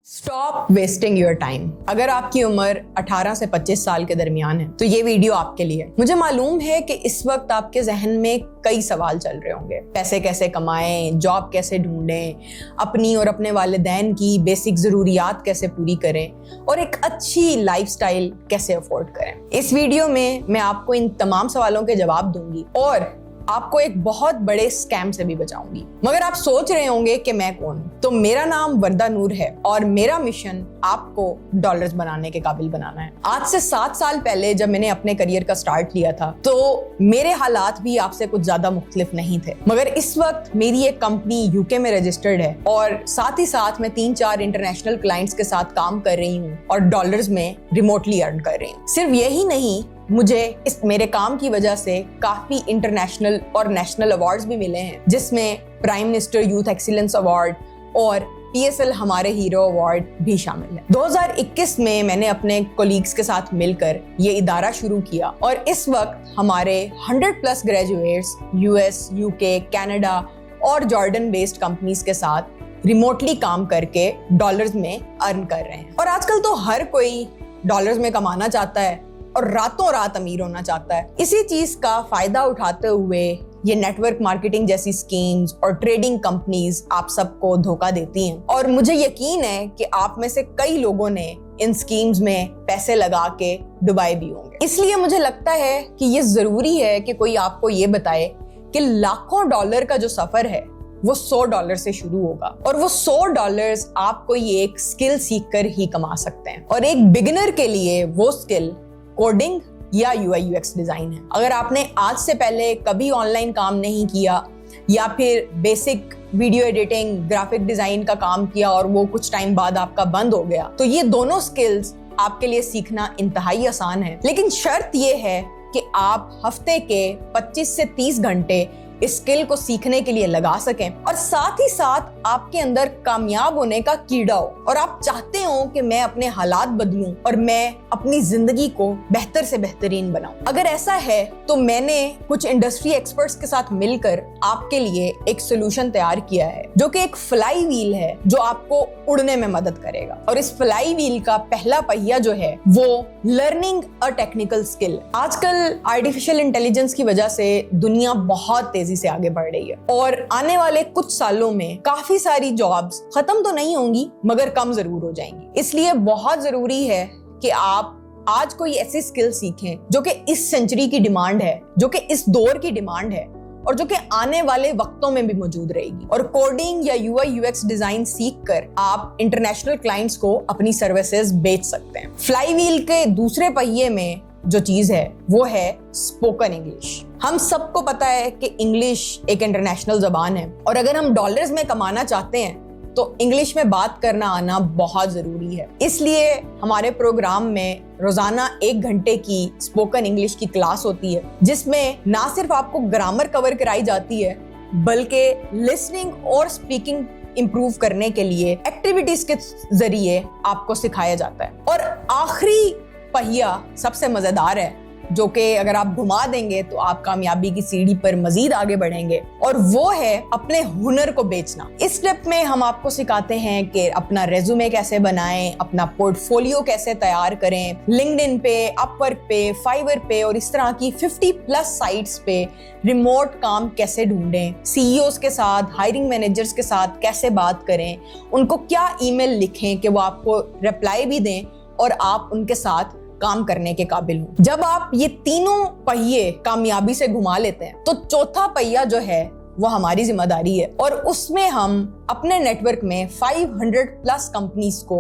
Stop wasting your time. अगर आपकी उम्र 18 से 25 साल के दरमियान है तो ये वीडियो आपके लिए। मुझे मालूम है कि इस वक्त आपके जहन में कई सवाल चल रहे होंगे। पैसे कैसे कमाएं, जॉब कैसे ढूंढें, अपनी और अपने वालिदैन की बेसिक ज़रूरियात कैसे पूरी करें और एक अच्छी लाइफस्टाइल कैसे अफोर्ड करें। इस वीडियो में मैं आपको इन तमाम सवालों के जवाब दूंगी और आपको एक बहुत बड़े स्कैम से भी बचाऊंगी। मगर आप सोच रहे होंगे कि मैं कौन हूं? तो मेरा नाम वर्दा नूर है और मेरा मिशन आपको डॉलर्स बनाने के काबिल बनाना है। आज से 7 साल पहले जब मैंने अपने करियर का स्टार्ट लिया था तो मेरे हालात भी आपसे कुछ ज्यादा मुख्तलिफ नहीं थे, मगर इस वक्त मेरी एक कंपनी यूके में रजिस्टर्ड है और साथ ही साथ मैं 3-4 इंटरनेशनल क्लाइंट्स के साथ काम कर रही हूँ और डॉलर्स में रिमोटली अर्न कर रही हूँ। सिर्फ यही नहीं, मुझे इस मेरे काम की वजह से काफी इंटरनेशनल और नेशनल अवार्ड्स भी मिले हैं, जिसमें prime minister youth excellence award और PSL हमारे हीरो अवार्ड भी शामिल है। 2021 में मैंने अपने कोलीग्स के साथ मिलकर ये इदारा शुरू किया और इस वक्त हमारे 100+ ग्रेजुएट्स US, UK, कनाडा और जॉर्डन बेस्ड कंपनीज के साथ रिमोटली काम करके डॉलर्स में अर्न कर रहे हैं। और आजकल तो हर कोई डॉलर्स में कमाना चाहता है और रातों रात अमीर होना चाहता है। इसी चीज का फायदा उठाते हुए ये नेटवर्क मार्केटिंग जैसी स्कीम्स और ट्रेडिंग कंपनीज आप सबको धोखा देती हैं और मुझे यकीन है कि आप में से कई लोगों ने इन स्कीम्स में पैसे लगा के डुबाए भी होंगे। इसलिए मुझे लगता है कि ये जरूरी है कि कोई आपको ये बताए कि लाखों डॉलर का जो सफर है वो $100 से शुरू होगा और वो $100 आप कोई एक स्किल सीख कर ही कमा सकते हैं। और एक बिगिनर के लिए वो स्किल कोडिंग या UI UX डिजाइन है। अगर आपने आज से पहले कभी ऑनलाइन काम नहीं किया या फिर basic video editing, graphic design का काम किया और वो कुछ टाइम बाद आपका बंद हो गया, तो ये दोनों स्किल्स आपके लिए सीखना इंतहाई आसान है। लेकिन शर्त ये है कि आप हफ्ते के 25 से 30 घंटे इस स्किल को सीखने के लिए लगा सकें और साथ ही साथ आपके अंदर कामयाब होने का कीड़ा हो और आप चाहते हो कि मैं अपने हालात बदलूं और मैं अपनी जिंदगी को बेहतर से बेहतरीन बनाऊं। अगर ऐसा है तो मैंने कुछ इंडस्ट्री एक्सपर्ट्स के साथ मिलकर आपके लिए एक सोल्यूशन तैयार किया है जो कि एक फ्लाई व्हील है जो आपको उड़ने में मदद करेगा। और इस फ्लाई व्हील का पहला पहिया जो है वो लर्निंग अ टेक्निकल स्किल। आजकल आर्टिफिशियल इंटेलिजेंस की वजह से दुनिया बहुत तेजी से आगे बढ़ रही है और आने वाले कुछ सालों में काफी सारी जॉब्स खत्म तो नहीं होंगी मगर कम जरूर हो जाएंगी। इसलिए बहुत जरूरी है कि आप आज कोई ऐसी स्किल सीखें जो कि इस सेंचुरी की डिमांड है, जो कि इस दौर की डिमांड है और जो कि आने वाले वक्तों में भी मौजूद रहेगी। और कोडिंग या UI UX डिजाइन सीख कर आप इंटरनेशनल क्लाइंट्स को अपनी सर्विसेज बेच सकते हैं। फ्लाई व्हील के दूसरे पहिए में जो चीज है वो है स्पोकन इंग्लिश। हम सबको पता है कि इंग्लिश एक इंटरनेशनल जबान है और अगर हम डॉलर्स में कमाना चाहते हैं तो इंग्लिश में बात करना आना बहुत जरूरी है। इसलिए हमारे प्रोग्राम में रोजाना 1 घंटे की स्पोकन इंग्लिश की क्लास होती है जिसमें ना सिर्फ आपको ग्रामर कवर कराई जाती है बल्कि लिसनिंग और स्पीकिंग इंप्रूव करने के लिए एक्टिविटीज के जरिए आपको सिखाया जाता है। और आखिरी पहिया सबसे मजेदार है जो कि अगर आप घुमा देंगे तो आप कामयाबी की सीढ़ी पर मजीद आगे बढ़ेंगे और वो है अपने हुनर को बेचना। इस स्टेप में हम आपको सिखाते हैं कि अपना रेज्यूमे कैसे बनाएं, अपना पोर्टफोलियो कैसे तैयार करें, लिंक्डइन पे, अपवर्क पे, फाइवर पे और इस तरह की 50+ साइट्स पे रिमोट काम कैसे ढूंढें, CEOs के साथ, हायरिंग मैनेजर्स के साथ कैसे बात करें, उनको क्या ईमेल लिखें कि वो आपको रिप्लाई भी दें और आप उनके साथ काम करने के काबिल हो। जब आप ये तीनों पहिए कामयाबी से घुमा लेते हैं तो चौथा पहिया जो है वो हमारी जिम्मेदारी है और उसमें हम अपने नेटवर्क में 500+ कंपनीज को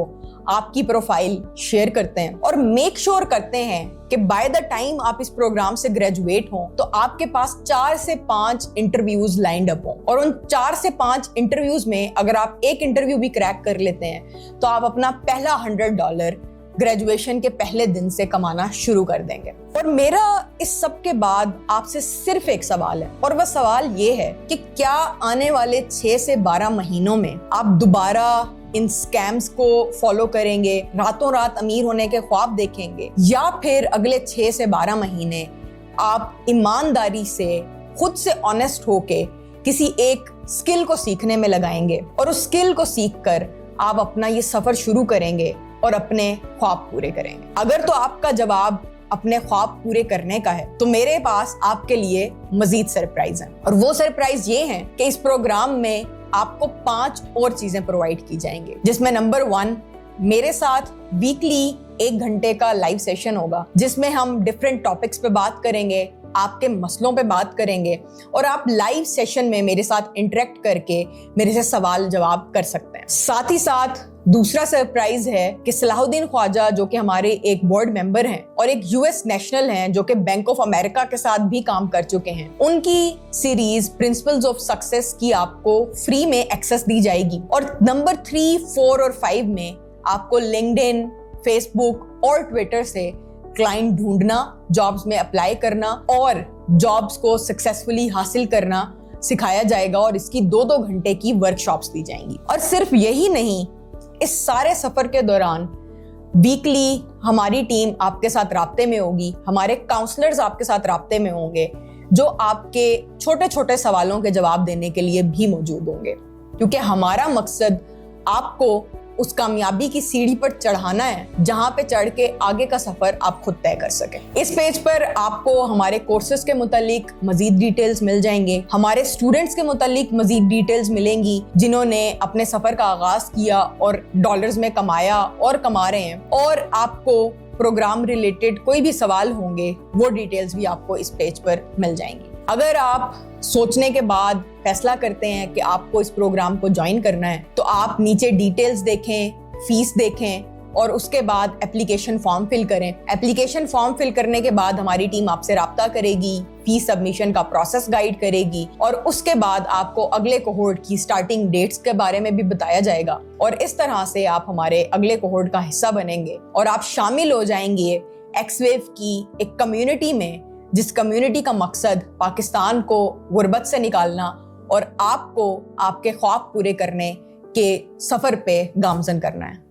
आपकी प्रोफाइल शेयर करते हैं और मेक श्योर करते हैं कि बाय द टाइम आप इस प्रोग्राम से ग्रेजुएट हों तो आपके पास 4 से 5 इंटरव्यूज लाइंड अप हों और उन 4 से 5 इंटरव्यूज में अगर आप एक इंटरव्यू भी क्रैक कर लेते हैं तो आप अपना पहला $100 ग्रेजुएशन के पहले दिन से कमाना शुरू कर देंगे। और मेरा इस सब के बाद आपसे सिर्फ एक सवाल है और वह सवाल ये है कि क्या आने वाले 6 से 12 महीनों में आप दोबारा इन स्कैम्स को फॉलो करेंगे, रातों रात अमीर होने के ख्वाब देखेंगे, या फिर अगले 6 से 12 महीने आप ईमानदारी से खुद से ऑनेस्ट होके किसी एक स्किल को सीखने में लगाएंगे और उस स्किल को सीखकर आप अपना ये सफर शुरू करेंगे और अपने ख्वाब पूरे करेंगे? अगर तो आपका जवाब अपने ख्वाब पूरे करने का है तो मेरे पास आपके लिए मजीद सरप्राइज है, और वो सरप्राइज ये है कि इस प्रोग्राम में आपको 5 और चीजें प्रोवाइड की जाएंगी, जिसमें नंबर 1, मेरे साथ वीकली 1 घंटे का लाइव सेशन होगा जिसमें हम डिफरेंट टॉपिक्स पे बात करेंगे, आपके मसलों पे बात करेंगे, और आप लाइव सेशन में मेरे साथ इंटरेक्ट करके मेरे से सवाल जवाब कर सकते हैं। साथ ही साथ दूसरा सरप्राइज है कि सलाहुद्दीन ख्वाजा, जो कि हमारे एक बोर्ड मेंबर हैं और एक यूएस नेशनल हैं, जो कि बैंक ऑफ अमेरिका के साथ भी काम कर चुके हैं, उनकी सीरीज प्रिंसिपल्स ऑफ सक्सेस की आपको फ्री में एक्सेस दी जाएगी। और नंबर 3, 4 और 5 में आपको लिंक्डइन, फेसबुक और ट्विटर से क्लाइंट ढूंढना, जॉब्स में अप्लाई करना और जॉब्स को सक्सेसफुली हासिल करना सिखाया जाएगा, और इसकी 2-2 घंटे की वर्कशॉप्स दी जाएंगी। और सिर्फ यही नहीं, इस सारे सफर के दौरान वीकली हमारी टीम आपके साथ राब्ते में होगी, हमारे काउंसलर्स आपके साथ राब्ते में होंगे, जो आपके छोटे छोटे सवालों के जवाब देने के लिए भी मौजूद होंगे, क्योंकि हमारा मकसद आपको उस कामयाबी की सीढ़ी पर चढ़ाना है जहां पे चढ़ के आगे का सफर आप खुद तय कर सकें। इस पेज पर आपको हमारे कोर्सेज के मुतालिक मजीद डिटेल्स मिल जाएंगे, हमारे स्टूडेंट्स के मुतालिक मजीद डिटेल्स मिलेंगी जिन्होंने अपने सफर का आगाज किया और डॉलर्स में कमाया और कमा रहे हैं, और आपको प्रोग्राम रिलेटेड कोई भी सवाल होंगे वो डिटेल्स भी आपको इस पेज पर मिल जाएंगी। अगर आप सोचने के बाद फैसला करते हैं कि आपको इस प्रोग्राम को ज्वाइन करना है तो आप नीचे डिटेल्स देखें, फीस देखें और उसके बाद एप्लीकेशन फॉर्म फिल करें। एप्लीकेशन फॉर्म फिल करने के बाद हमारी टीम आपसे राब्ता करेगी, फीस सबमिशन का प्रोसेस गाइड करेगी, और उसके बाद आपको अगले कोहोर्ट की स्टार्टिंग डेट्स के बारे में भी बताया जाएगा, और इस तरह से आप हमारे अगले कोहोर्ट का हिस्सा बनेंगे और आप शामिल हो जाएंगे एक्सवेव की एक कम्युनिटी में, जिस कम्युनिटी का मकसद पाकिस्तान को गुर्बत से निकालना और आपको आपके ख्वाब पूरे करने के सफर पे गामजन करना है।